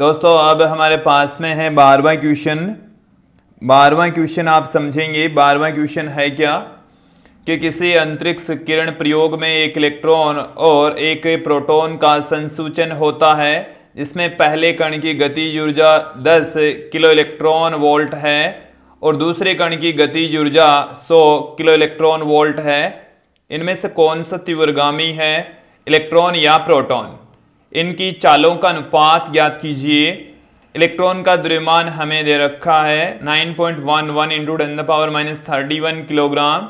दोस्तों अब हमारे पास में है 12वां क्वेश्चन। 12वां क्वेश्चन आप समझेंगे। 12वां क्वेश्चन है क्या कि किसी अंतरिक्ष किरण प्रयोग में एक इलेक्ट्रॉन और एक प्रोटॉन का संसूचन होता है जिसमें पहले कण की गतिज ऊर्जा 10 किलो इलेक्ट्रॉन वोल्ट है और दूसरे कण की गतिज ऊर्जा 100 किलो इलेक्ट्रॉन वोल्ट है। इनमें से कौन सा तीव्रगामी है, इलेक्ट्रॉन या प्रोटॉन? इनकी चालों का अनुपात ज्ञात कीजिए। इलेक्ट्रॉन का द्रव्यमान हमें दे रखा है 9.11 इंटू 10⁻³ किलोग्राम।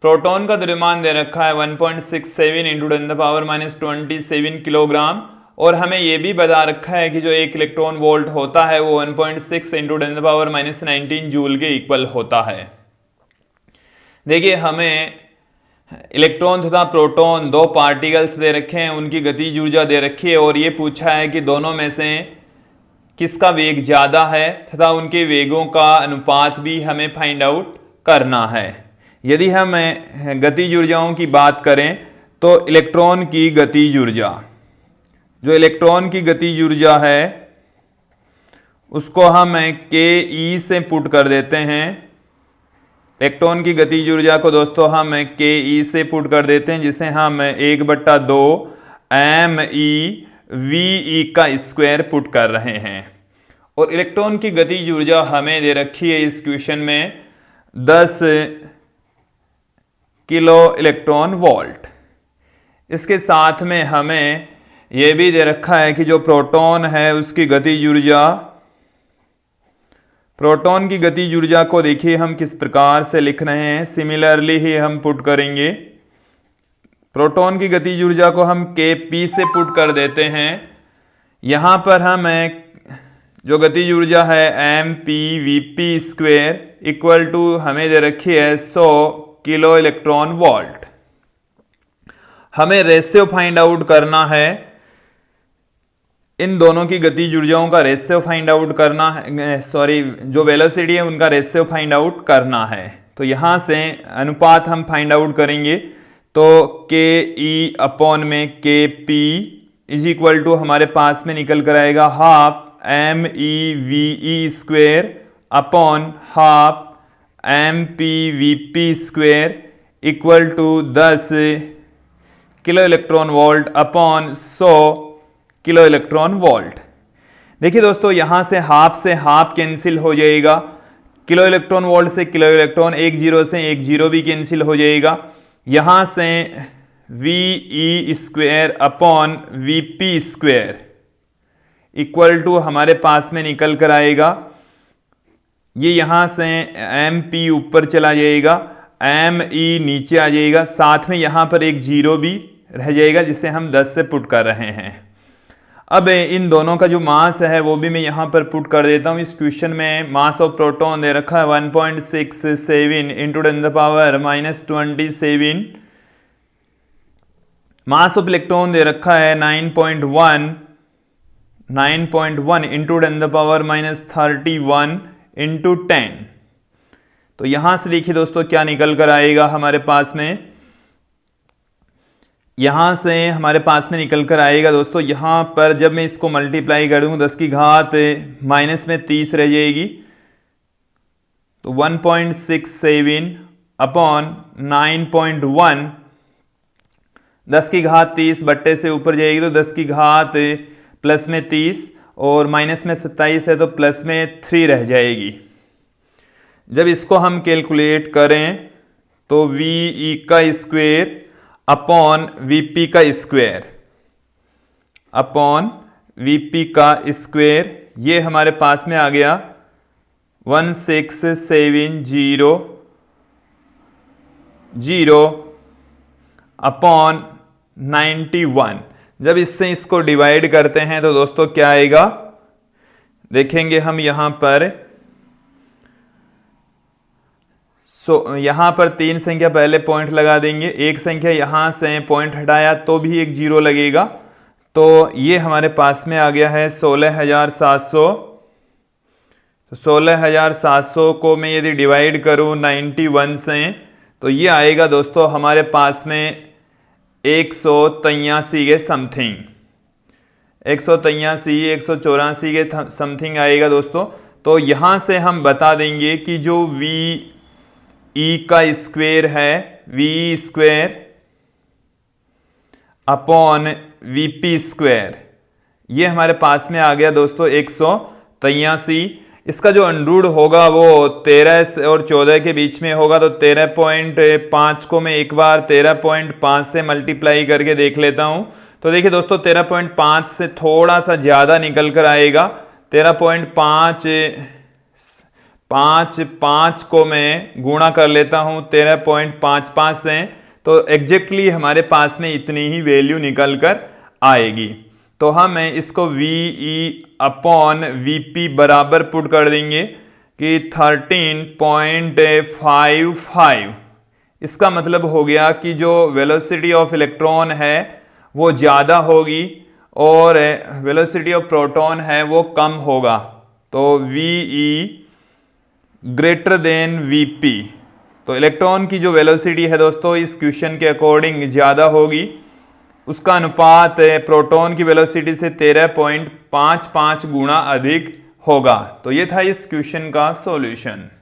प्रोटॉन का द्रव्यमान दे रखा है 1.67 इंटू 10⁻27 किलोग्राम। और हमें यह भी बता रखा है कि जो एक इलेक्ट्रॉन वोल्ट होता है वो 1.6 इंटू 10⁻19 जूल के इक्वल होता है। देखिए हमें इलेक्ट्रॉन तथा प्रोटॉन दो पार्टिकल्स दे रखे हैं, उनकी गतिज ऊर्जा दे रखी है और ये पूछा है कि दोनों में से किसका वेग ज्यादा है तथा उनके वेगों का अनुपात भी हमें फाइंड आउट करना है। यदि हम गतिज ऊर्जाओं की बात करें तो इलेक्ट्रॉन की गतिज ऊर्जा, जो इलेक्ट्रॉन की गतिज ऊर्जा है उसको हम ke से पुट कर देते हैं। इलेक्ट्रॉन की गतिज ऊर्जा को दोस्तों हम ke से पुट कर देते हैं, जिसे हम 1/2 me v का स्क्वायर पुट कर रहे हैं। और इलेक्ट्रॉन की गतिज ऊर्जा हमें दे रखी है इस क्वेश्चन में 10 किलो इलेक्ट्रॉन वोल्ट। इसके साथ में हमें यह भी दे रखा है कि जो प्रोटॉन है उसकी गतिज ऊर्जा, प्रोटॉन की गतिज ऊर्जा को देखिए हम किस प्रकार से लिख रहे हैं, सिमिलरली ही हम पुट करेंगे। प्रोटॉन की गतिज ऊर्जा को हम kp से पुट कर देते हैं। यहां पर हम जो गतिज ऊर्जा है mPvp² इक्वल टू हमें दे रखी है 100 किलो इलेक्ट्रॉन वोल्ट। हमें रेशियो फाइंड आउट करना है, इन दोनों की गतिज ऊर्जाओं का रेशियो फाइंड आउट करना है, जो वेलोसिटी है उनका रेशियो फाइंड आउट करना है। तो यहां से अनुपात हम फाइंड आउट करेंगे तो ke अपॉन में kp इज इक्वल टू हमारे पास में निकल कर आएगा half meve² upon half mPvp² equal to 10 kilo electron volt upon 100 kilo electron volt. देखिए दोस्तों यहां से हाफ कैंसिल हो जाएगा, किलो इलेक्ट्रॉन वोल्ट से किलो इलेक्ट्रॉन, एक जीरो से एक जीरो भी कैंसिल हो जाएगा। यहां से ve² upon vp² equal to हमारे पास में निकल कर आएगा, ये यहां से mp ऊपर चला जाएगा, me नीचे आ जाएगा, साथ में यहां पर एक जीरो भी रह जाएगा जिसे हम 10 से पुट कर रहे हैं। अब इन दोनों का जो मास है वो भी मैं यहां पर पुट कर देता हूं। इस क्वेश्चन में मास ऑफ प्रोटॉन दे रखा है 1.67 इंटू 10⁻27। मास ऑफ इलेक्ट्रॉन दे रखा है 9.1 इंटू 10⁻31 इंटू 10। तो यहां से देखिए दोस्तों क्या निकल कर आएगा हमारे पास में, यहां से हमारे पास में निकल कर आएगा दोस्तों, यहां पर जब मैं इसको मल्टीप्लाई करूं 10 की घात माइनस में 30 रह जाएगी, तो 1.67 अपॉन 9.1, 10 की घात 30 बट्टे से ऊपर जाएगी तो 10 की घात प्लस में 30 और माइनस में 27 है तो प्लस में 3 रह जाएगी। जब इसको हम कैलकुलेट करें तो ve² अपॉन vp का स्क्वायर अपॉन vp का स्क्वायर, ये हमारे पास में आ गया 1670 अपॉन 91। जब इससे इसको डिवाइड करते हैं तो दोस्तों क्या आएगा, देखेंगे हम यहां पर। यहां पर 3 संख्या पहले पॉइंट लगा देंगे, एक संख्या यहां से पॉइंट हटाया तो भी एक जीरो लगेगा, तो ये हमारे पास में आ गया है 16,700। 16,700 को मैं यदि डिवाइड करूं 91 से तो ये आएगा दोस्तों हमारे पास में 183 के समथिंग। 183 184 के समथिंग आएगा दोस्तों। तो यहां से हम बता देंगे कि जो वी ई का स्क्वायर है, v square upon v p square, ये हमारे पास में आ गया दोस्तों 183। इसका जो अंडरूट होगा वो 13 और 14 के बीच में होगा, तो 13.5 को मैं एक बार 13.5 से मल्टीप्लाई करके देख लेता हूं। तो देखिए दोस्तों 13.5 से थोड़ा सा ज्यादा निकल कर आएगा। 13.5 को मैं गुणा कर लेता हूं 13.55 से, तो एग्जैक्टली हमारे पास में इतनी ही वैल्यू निकल कर आएगी। तो हम इसको VE अपॉन VP बराबर पुट कर देंगे कि 13.55। इसका मतलब हो गया कि जो वेलोसिटी ऑफ इलेक्ट्रॉन है वो ज्यादा होगी और वेलोसिटी ऑफ प्रोटॉन है वो कम होगा। तो VE ग्रेटर देन VP, तो इलेक्ट्रॉन की जो वेलोसिटी है दोस्तों इस क्वेश्चन के अकॉर्डिंग ज्यादा होगी, उसका अनुपात प्रोटॉन की वेलोसिटी से 13.55 गुना अधिक होगा। तो ये था इस क्वेश्चन का सॉल्यूशन।